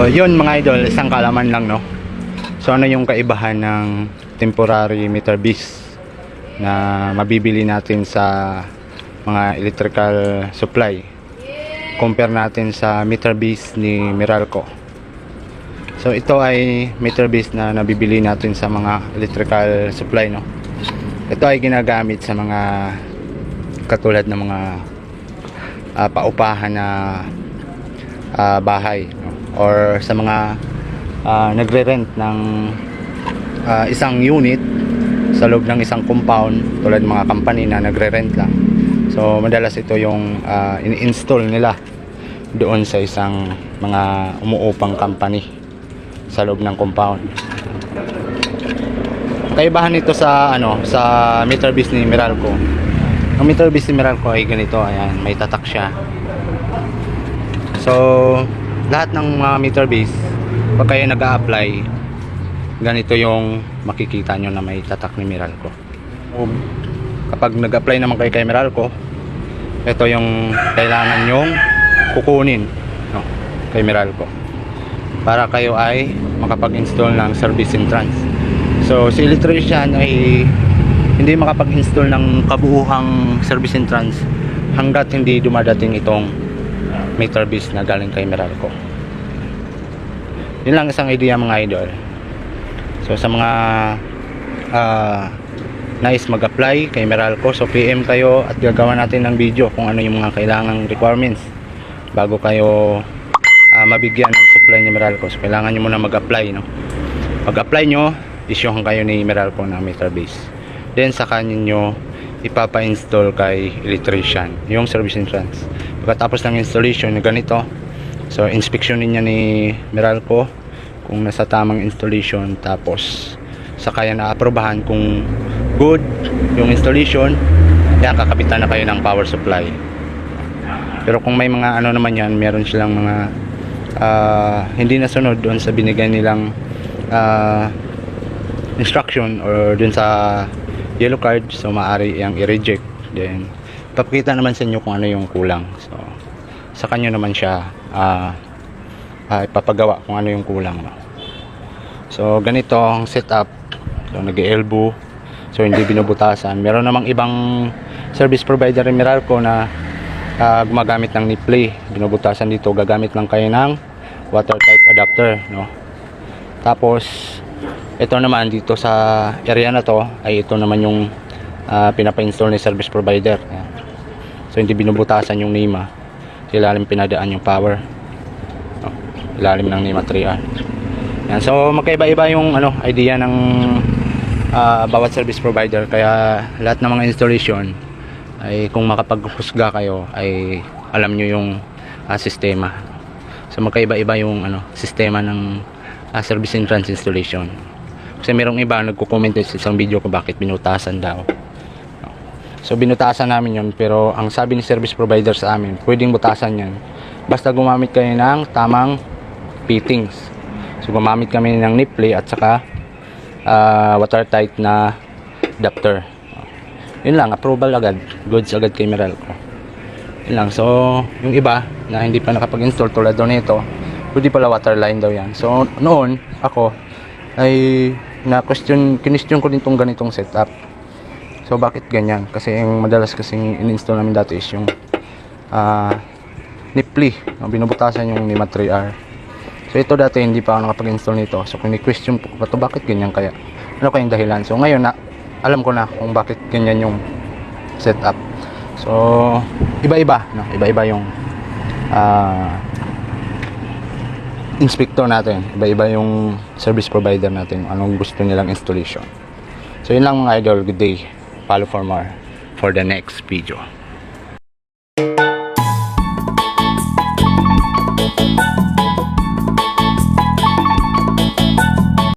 Yun mga idol, isang kalaman lang, no? So ano yung kaibahan ng temporary meter base na mabibili natin sa mga electrical supply compare natin sa meter base ni Meralco. So ito ay meter base na nabibili natin sa mga electrical supply, no? Ito ay ginagamit sa mga katulad ng mga paupahan na bahay, no? Or sa mga nagre-rent ng isang unit sa loob ng isang compound, tulad ng mga company na nagre-rent lang. So madalas ito yung in-install nila doon sa isang mga umuupang company sa loob ng compound. Kaibahan nito sa sa meter base ni Meralco. Ang meter base ni Meralco ay ganito, ayan, may tatak siya. So lahat ng mga meter base, pag kayo nag-a-apply, ganito yung makikita nyo na may tatak ni Meralco. Kapag nag-apply naman kayo kay Meralco, ito yung kailangan nyong kukunin, no, kay Meralco para kayo ay makapag-install ng service entrance. So si electrician ay hindi makapag-install ng kabuuhang service entrance hanggat hindi dumadating itong meter base na galing kay Meralco. Yun lang isang idea mga idol. So sa mga nais mag-apply kay Meralco, so PM kayo at gagawa natin ng video kung ano yung mga kailangang requirements bago kayo mabigyan ng supply ni Meralco. So kailangan nyo muna mag-apply, no? Pag-apply nyo, isyuhan kayo ni Meralco ng meter base. Then saka nyo ipapa-install kay electrician yung service entrance. Pagkatapos ng installation na ganito, so inspeksyonin niya ni Meralco kung nasa tamang installation, tapos saka yan na-aprobahan kung good yung installation, yan kakapitan na kayo ng power supply. Pero kung may mga naman yan, meron silang mga hindi nasunod doon sa binigay nilang instruction or doon sa yellow card, so maaari yang i-reject. Then papakita naman sa inyo kung ano yung kulang, so sa kanyo naman siya ipapagawa kung ano yung kulang. So ganito ang setup. So nag-elbow, so hindi binubutasan. Meron namang ibang service provider ni Meralco na gumagamit ng nipple, binubutasan dito. Gagamit lang kayo ng water type adapter, no? Tapos ito naman dito sa area na to ay ito naman yung pinapa-install ni service provider. Ayan. So hindi binubutasan yung NEMA, ilalim pinadaan yung power, no? Ilalim ng NEMA 3R. Ayan. So magkaiba-iba yung idea ng bawat service provider, kaya lahat ng mga installation ay kung makapaghusga kayo ay alam nyo yung sistema. So magkaiba-iba yung sistema ng service entrance installation. Kasi merong iba nagko-comment sa isang video ko bakit binutasan daw. So binutasan namin yun, pero ang sabi ni service provider sa amin, pwedeng butasan yan basta gumamit kayo ng tamang fittings. So gumamit kami ng nipple at saka watertight na adapter. Yun lang, approval agad, goods agad kay Meralco. Yun lang. So yung iba na hindi pa nakapag-install tulad daw nito, pwede pala waterline daw yan. So noon ako ay kinestyon ko din tong ganitong setup. So bakit ganyan? Kasi yung madalas kasing in-install namin dati is yung nipple, binubutasan yung NEMA 3R. So ito dati hindi pa ako nakapag-install nito. So kini-question ko pa to, bakit ganyan kaya? Ano kayong dahilan? So ngayon alam ko na kung bakit ganyan yung setup. So iba-iba, no? Iba-iba yung inspector natin, iba-iba yung service provider natin, anong gusto nilang installation. So yun lang mga idol, good day, follow for more for the next video.